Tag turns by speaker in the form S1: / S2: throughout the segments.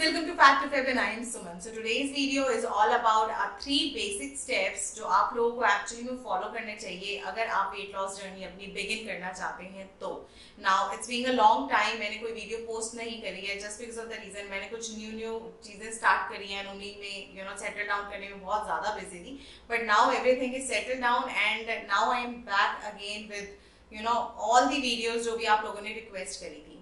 S1: welcome to Fact to Feb and I am Suman. So today's video is all about our 3 basic steps जो आप लोगों को actually में follow करने चाहिए अगर आप वेट लॉस जर्नी अपनी बिगिन करना चाहते हैं तो। Now it's being a long time, मैंने कोई वीडियो पोस्ट नहीं करी है just because of the reason मैंने कुछ न्यू चीजें स्टार्ट करी हैं, उन्हीं में सेटल डाउन करने में बहुत ज्यादा बिजी थी। But now everything is settle down and now I am back again with all the videos जो भी आप लोगों ने रिक्वेस्ट करी थी।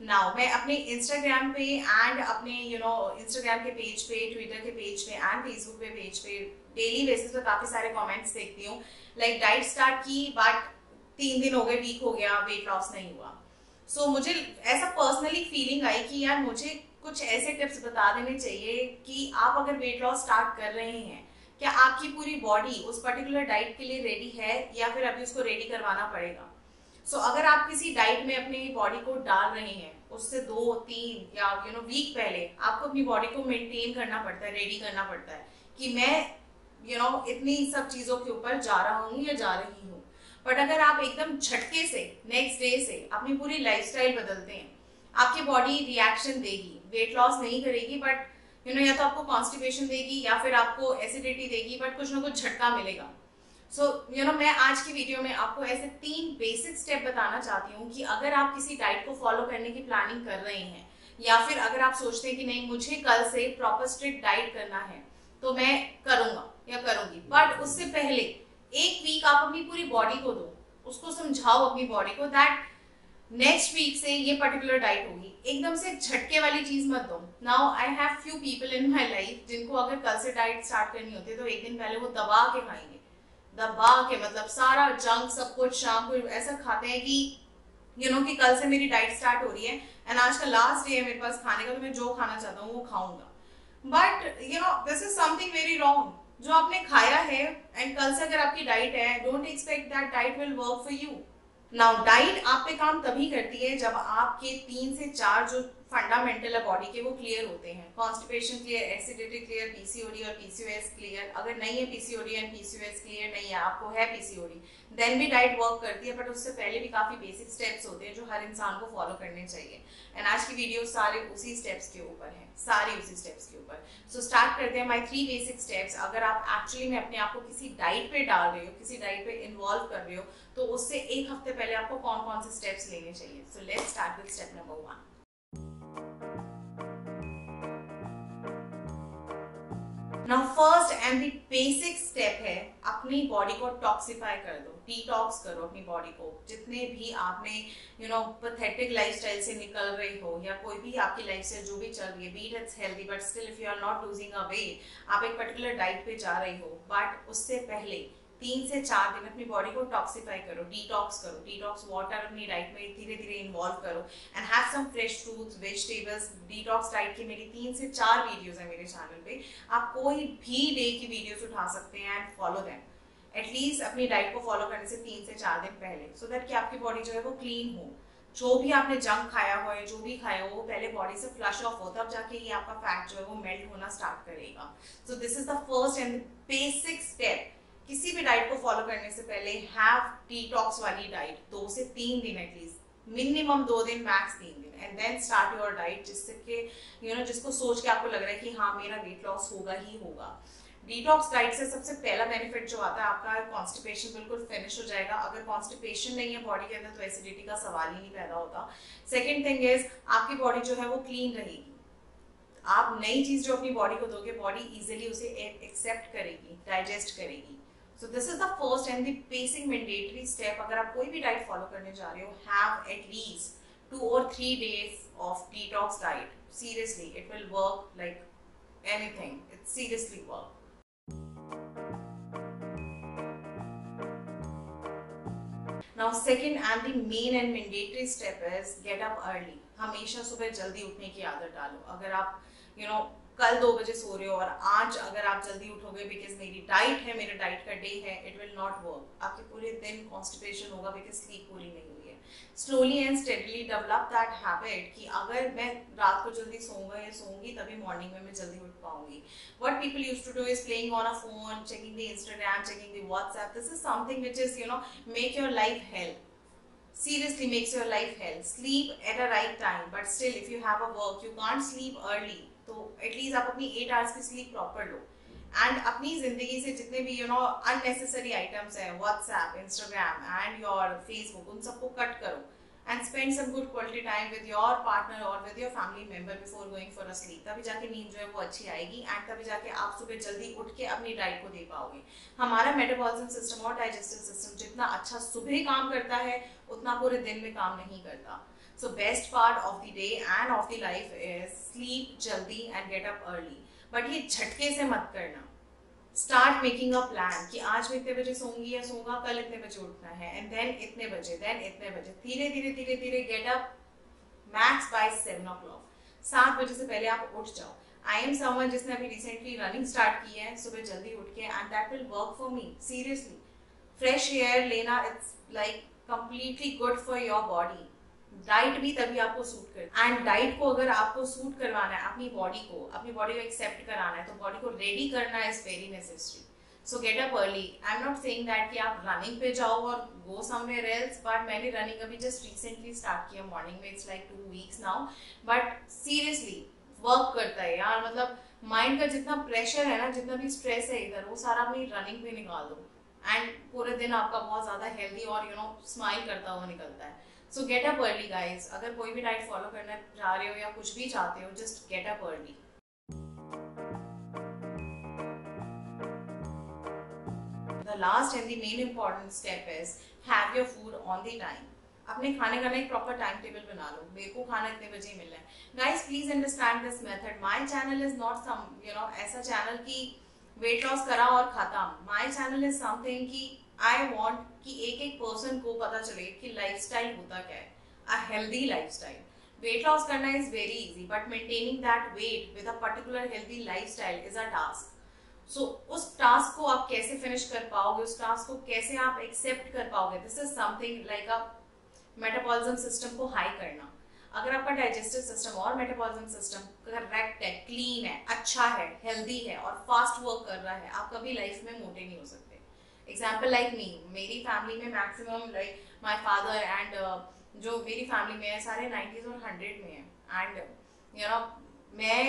S1: नाउ मैं अपने इंस्टाग्राम पे एंड अपने इंस्टाग्राम के पेज पे, ट्विटर के पेज पे एंड फेसबुक पे पेज पे डेली बेसिस पे काफी सारे कमेंट्स देखती हूँ लाइक डाइट स्टार्ट की बट 3 दिन हो गए, वीक हो गया, वेट लॉस नहीं हुआ। सो मुझे ऐसा पर्सनली फीलिंग आई कि यार मुझे कुछ ऐसे टिप्स बता देने चाहिए कि आप अगर वेट लॉस स्टार्ट कर रहे हैं, क्या आपकी पूरी बॉडी उस पर्टिकुलर डाइट के लिए रेडी है या फिर अभी उसको रेडी करवाना पड़ेगा। सो अगर आप किसी डाइट में अपनी बॉडी को डाल रहे हैं, उससे 2-3 या वीक पहले आपको अपनी बॉडी को मेंटेन करना पड़ता है, रेडी करना पड़ता है कि मैं इतनी सब चीजों के ऊपर जा रहा हूँ या जा रही हूँ। बट अगर आप एकदम झटके से नेक्स्ट डे से अपनी पूरी लाइफस्टाइल बदलते हैं, आपकी बॉडी रिएक्शन देगी, वेट लॉस नहीं करेगी बट या तो आपको कॉन्स्टिपेशन देगी या फिर आपको एसिडिटी देगी, बट कुछ ना कुछ झटका मिलेगा। सो मैं आज की वीडियो में आपको ऐसे 3 बेसिक स्टेप बताना चाहती हूँ कि अगर आप किसी डाइट को फॉलो करने की प्लानिंग कर रहे हैं या फिर अगर आप सोचते हैं कि नहीं मुझे कल से प्रॉपर स्ट्रिक्ट डाइट करना है तो मैं करूंगा या करूंगी, बट उससे पहले 1 वीक आप अपनी पूरी बॉडी को दो, उसको समझाओ अपनी बॉडी को दैट नेक्स्ट वीक से ये पर्टिकुलर डाइट होगी। एकदम से झटके वाली चीज मत दो। Now I have few people in my life जिनको अगर कल से डाइट स्टार्ट करनी होती है तो 1 दिन पहले वो दबा के खाएंगे, दबा के मतलब सारा जंक सब कुछ शाम को ऐसा खाते हैं कि कि कल से मेरी डाइट स्टार्ट हो रही है एंड आज का लास्ट डे है मेरे पास खाने का, तो मैं जो खाना चाहता हूँ वो खाऊंगा। But this is something very wrong. जो आपने खाया है एंड कल से अगर आपकी डाइट है, don't expect that diet will work for you. Now diet आप पे काम तभी करती है जब आपके 3 से 4 जो फंडामेंटल है बॉडी के वो क्लियर होते हैं। Constipation clear, acidity clear, PCOD और पीसीओएस क्लियर। अगर नहीं है पीसीओडी एंड पीसीओएस क्लियर नहीं है, आपको है पीसीओडी, देन भी डाइट वर्क करती है। बट उससे पहले भी काफी बेसिक स्टेप्स होते हैं जो हर इंसान को फॉलो करने चाहिए एंड आज की वीडियो सारे उसी स्टेप्स के ऊपर है, सारे उसी स्टेप्स के ऊपर। सो स्टार्ट करते हैं माय 3 बेसिक स्टेप्स। अगर आप एक्चुअली में अपने आप को किसी डाइट पे डाल रहे हो, किसी डाइट पे इन्वॉल्व कर रहे हो, तो उससे 1 हफ्ते पहले आपको कौन कौन से स्टेप्स लेने चाहिए। So let's start with step number 1। Now first and the basic step है अपनी बॉडी को टॉक्सिफाई कर दो, डिटॉक्स करो अपनी बॉडी को। जितने भी आपने पैथेटिक लाइफस्टाइल से निकल रहे हो या कोई भी आपकी लाइफस्टाइल जो भी चल रही है, be it it's healthy but still if you are not losing a weight, आप एक पर्टिकुलर डाइट पे जा रहे हो बट उससे पहले 3 से 4 दिन अपनी बॉडी को टॉक्सिफाई करो, डिटॉक्स करो। डिटॉक्स वाटर अपनी डाइट में धीरे धीरे इन्वॉल्व करो and have some fresh fruits, vegetables. Detox diet की मेरी 3 से 4 वीडियोस है मेरे चैनल पे, आप कोई भी डे की वीडियोस उठा सकते हैं एंड फॉलो देम। एटलीस्ट अपनी डाइट को फॉलो करने से 3 से 4 दिन पहले, सो दैट कि आपकी बॉडी जो है वो क्लीन हो। जो भी आपने जंक खाया हो या जो भी खाया हो वो पहले बॉडी से फ्लश ऑफ हो, तब जाके ये आपका फैट जो है वो मेल्ट होना स्टार्ट करेगा। सो this is the first and basic step. किसी भी डाइट को फॉलो करने से पहले हैव डिटॉक्स वाली डाइट 2 से 3 दिन, एटलीस्ट मिनिमम 2 दिन, मैक्स 3 दिन, and then start your diet जिससे कि जिसको सोच के आपको लग रहा है कि हाँ मेरा वेट लॉस होगा ही होगा। डिटॉक्स डाइट से सबसे पहला बेनिफिट जो आता है आपका कॉन्स्टिपेशन बिल्कुल फिनिश हो जाएगा। अगर कॉन्स्टिपेशन नहीं है बॉडी के अंदर तो एसिडिटी का सवाल ही नहीं पैदा होता। सेकेंड थिंग इज आपकी बॉडी जो है वो क्लीन रहेगी। आप नई चीज जो अपनी बॉडी को दोगे, बॉडी इजिली उसे एक्सेप्ट करेगी, डाइजेस्ट करेगी। So this is the first and the basic mandatory step। अगर आप कोई भी डाइट फॉलो करने जा रहे हो, have at least 2 or 3 days of detox diet। Seriously, it will work like anything। It seriously work। Now second and the main and mandatory step is get up early। हमेशा सुबह जल्दी उठने की आदत डालो। अगर आप कल 2 बजे सो रहे हो और आज अगर आप जल्दी उठोगे बिकॉज मेरी डाइट है, मेरे डाइट का डे है, इट विल नॉट वर्क। आपके पूरे दिन कॉन्स्टिपेशन होगा बिकॉज स्लीप पूरी नहीं हुई है। Slowly and steadily develop that habit कि अगर मैं रात को जल्दी सोऊंगा या सोऊंगी तभी मॉर्निंग में मैं जल्दी उठ पाऊंगी। What people used to do is playing on a phone, checking the Instagram, checking the WhatsApp. This is something which is make your life help. seriously makes your life hell. Sleep at a right time, but still if you have a work, you can't sleep early, तो at least आप अपनी 8 hours की sleep proper low. And अपनी जिंदगी से जितने भी unnecessary items है, WhatsApp, Instagram and your Facebook, उन सबको cut करो and spend some good quality time with your partner or with your family member before going for a sleep. तभी जाके नींद जो है वो अच्छी आएगी and तभी जाके आप सुबह जल्दी उठ के अपनी डाइट को दे पाओगे. हमारा मेटाबॉलिज्म सिस्टम और डाइजेस्टिव सिस्टम जितना अच्छा सुबह काम करता है उतना पूरे दिन में काम नहीं करता. So best part of the day and of the life is sleep जल्दी and get up early. But ये झटके से मत करना. Start making a plan कि आज मैं इतने बजे सोऊंगी या सोऊंगा, कल इतने बजे उठना है, and then इतने बजे, then इतने बजे. धीरे धीरे धीरे धीरे get up max by 7 o'clock. 7 बजे से पहले आप उठ जाओ. I am someone जिसने अभी recently running start की है सुबह जल्दी उठ के, and that will work for me. Seriously, fresh air लेना it's like completely good for your body. Diet भी तभी आपको सूट कर, एंड डाइट को अगर आपको सूट करवाना है अपनी बॉडी को एक्सेप्ट कराना है तो बॉडी को रेडी करना is very necessary. So get up early. I am not saying that कि आप रनिंग पे जाओ और गो समवेयर एल्स, बट मैंने रनिंग अभी जस्ट रिसेंटली स्टार्ट किया मॉर्निंग में. It's like 2 weeks now, but seriously work करता है यार. मतलब माइंड का जितना प्रेशर है ना, जितना भी स्ट्रेस है इधर, वो सारा अपनी रनिंग पे निकाल दो एंड पूरे दिन आपका बहुत ज्यादा हेल्दी और स्माइल करता हुआ निकलता है. So get up early guys. अगर कोई भी डाइट फॉलो करना चाह रहे हो या कुछ भी चाहते हो, just get up early. The last and the main important step is have your food on the time. अपने खाने का एक प्रॉपर टाइम टेबल बना लो. मेरे को खाना इतने बजे ही मिलना है. Guys, please understand this method. My channel is not some ऐसा चैनल की वेट लॉस करा और खत्म. My channel is something की आई वॉन्ट कि एक एक पर्सन को पता चले कि लाइफस्टाइल होता क्या है, a healthy lifestyle. Weight loss करना is very easy, but maintaining that weight with a particular healthy lifestyle is a task. So उस टास्क को आप कैसे फिनिश कर पाओगे, उस टास्क को कैसे आप एक्सेप्ट कर पाओगे, this is something like a metabolism system को हाई करना. अगर आपका डाइजेस्टिव सिस्टम और मेटाबॉलिज्म सिस्टम करेक्ट है, क्लीन है, अच्छा है, हेल्दी है और फास्ट वर्क कर रहा है, आप कभी लाइफ में मोटे नहीं हो सकते. एग्जाम्पल लाइक मी, मेरी फैमिली में maximum like my father and जो मेरी फैमिली में है सारे 90s और 100 में है. एंड मैं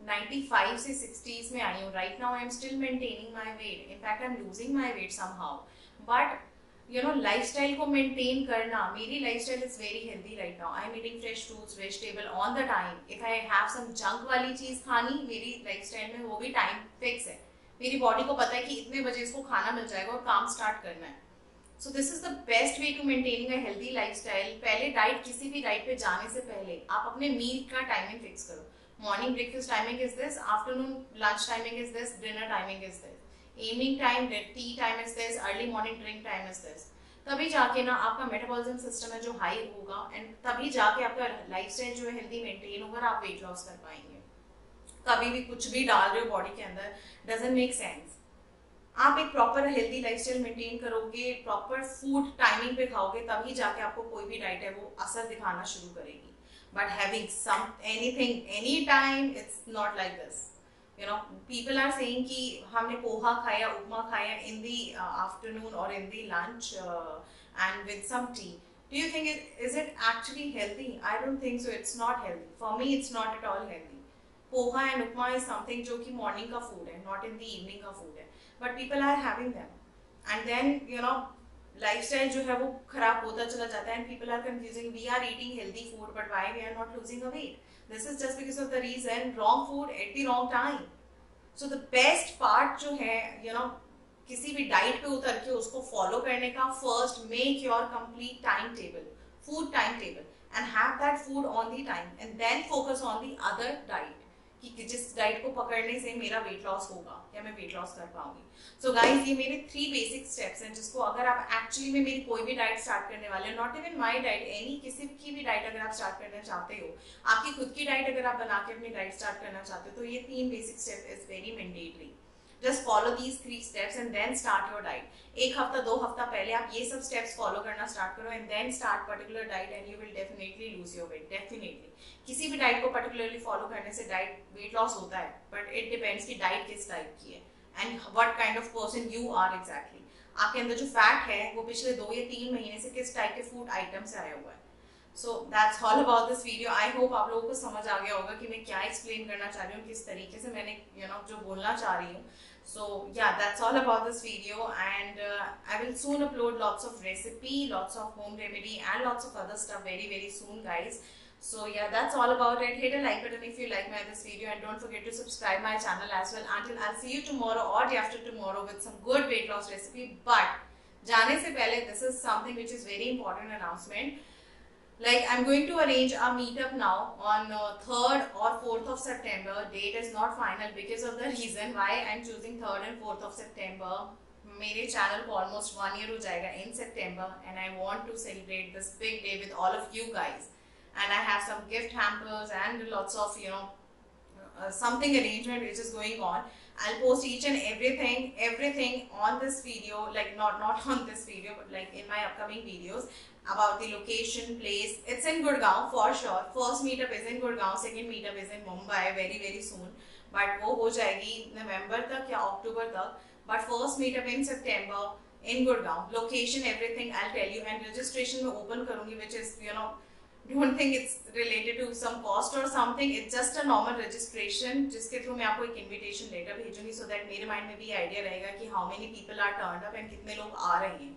S1: 95 से 60s में आई हूँ. Right now I am still maintaining my weight. In fact I am losing my weight somehow. But lifestyle को मेंटेन करना, मेरी lifestyle is very healthy right now. I am eating fresh fruits, vegetable on the time. If I have some junk वाली चीज खानी, मेरी lifestyle में वो भी टाइम फिक्स है. मेरी बॉडी को पता है कि इतने बजे इसको खाना मिल जाएगा और काम स्टार्ट करना है. So this is the best way to maintaining a healthy lifestyle. पहले डाइट, किसी भी डाइट पे जाने से पहले आप अपने मील का टाइमिंग फिक्स करो. Morning breakfast timing is this, afternoon lunch timing is this, dinner timing is this, evening time T time is this, early morning drink time is this. तभी जाके ना आपका मेटाबॉलिज्म सिस्टम है जो हाई होगा and तभी जाके आपका लाइफस्टाइल जो है हेल्दी मेंटेन होगा, आप वेट लॉस कर पाएंगे. कभी भी कुछ भी डाल रहे हो बॉडी के अंदर, डजंट मेक सेंस. आप एक प्रॉपर हेल्दी लाइफस्टाइल मेंटेन करोगे, प्रॉपर फूड टाइमिंग पे खाओगे, तभी जाके आपको कोई भी डाइट है वो असर दिखाना शुरू करेगी. But having some anything any time, it's not like this. People are saying कि हमने पोहा खाया, उपमा खाया इन दी आफ्टरनून और in the lunch and with some tea. Do you think is it actually healthy? I don't think so. It's not healthy. For me it's not at all healthy. Poha and upma is something जो कि morning का food है, not in the evening का food है. But people are having them and then lifestyle जो है वो खराब होता चला जाता है. And people are confusing, we are eating healthy food but why we are not losing a weight. This is just because of the reason wrong food at the wrong time. So the best part जो है किसी भी diet पे उतर के उसको follow करने का, first make your complete time table, food time table, and have that food on the time and then focus on the other diet कि जिस डाइट को पकड़ने से मेरा वेट लॉस होगा या मैं वेट लॉस कर पाऊंगी. सो गाइस, ये मेरे 3 बेसिक स्टेप्स हैं जिसको अगर आप एक्चुअली में मेरी कोई भी डाइट स्टार्ट करने वाले हो, not even my diet, any किसी की भी डाइट अगर आप स्टार्ट करना चाहते हो, आपकी खुद की डाइट अगर आप बना के अपनी डाइट स्टार्ट करना चाहते हो, तो ये 3 basic step is very mandatory. Just follow these 3 steps and then start your diet. 1 हफ्ता 2 हफ्ता पहले आप ये सब स्टेप्स फॉलो करना स्टार्ट करो and then start particular diet and you will definitely lose your weight. Definitely किसी भी डाइट को पर्टिकुलरली फॉलो करने से डाइट वेट लॉस होता है, बट इट डिपेंड्स कि डाइट किस टाइप की है and what kind of person you are exactly. आपके अंदर जो फैट है वो पिछले 2 या 3 महीने से किस टाइप के फूड आइटम से आया हुआ है। So that's all about this video. I hope आप लोगों को समझ आ गया होगा कि मैं क्या एक्सप्लेन करना चाह रही हूँ, किस तरीके से मैंने जो बोलना चाह रही हूँ। So yeah, that's all about this video, and I will soon upload lots of recipe, lots of home remedy, and lots of other stuff very soon, guys. So yeah, that's all about it. Hit a like button if you like this video, and don't forget to subscribe my channel as well. Until I'll see you tomorrow or day after tomorrow with some good weight loss recipe. But जाने से पहले, this is something which is very important announcement. Like, I'm going to arrange a meetup now on 3rd or 4th of September. Date is not final because of the reason why I'm choosing 3rd and 4th of September. मेरे channel को almost 1 year हो जाएगा in September, and I want to celebrate this big day with all of you guys. And I have some gift hampers and lots of something arrangement which is going on. I'll post each and everything on this video, like not on this video, but like in my upcoming videos, about the location, place. It's in Gurgaon for sure. First meetup is in Gurgaon, second meetup is in Mumbai very soon. But वो हो जाएगी November तक या October तक. But first meetup in September in Gurgaon. Location, everything I'll tell you, and registration मैं open करूँगी, which is don't think it's related to some cost or something. It's just a normal registration जिसके through मैं आपको एक invitation letter भेजूंगी, so that मेरे mind में भी idea रहेगा कि how many people are turned up and कितने लोग आ रहे हैं.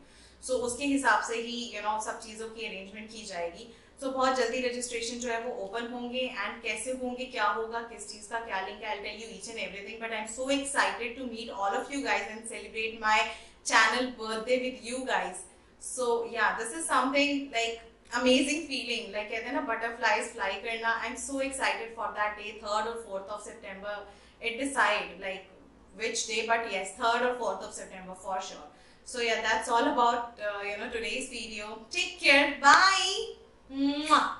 S1: So उसके हिसाब से ही सब चीज़ों की arrangement की जाएगी. So बहुत जल्दी registration जो है वो open होंगे, and कैसे होंगे, क्या होगा, किस चीज़ का क्या link है, I'll tell you each and everything. But I'm so excited to meet all of you guys and celebrate my channel birthday with you guys. So yeah, this is something like amazing feeling, like कहते हैं ना butterflies fly करना. I'm so excited for that day, 3rd or 4th of September. It decide like which day, but yes, 3rd or 4th of September for sure. So yeah, that's all about today's video. Take care. Bye. Mwah.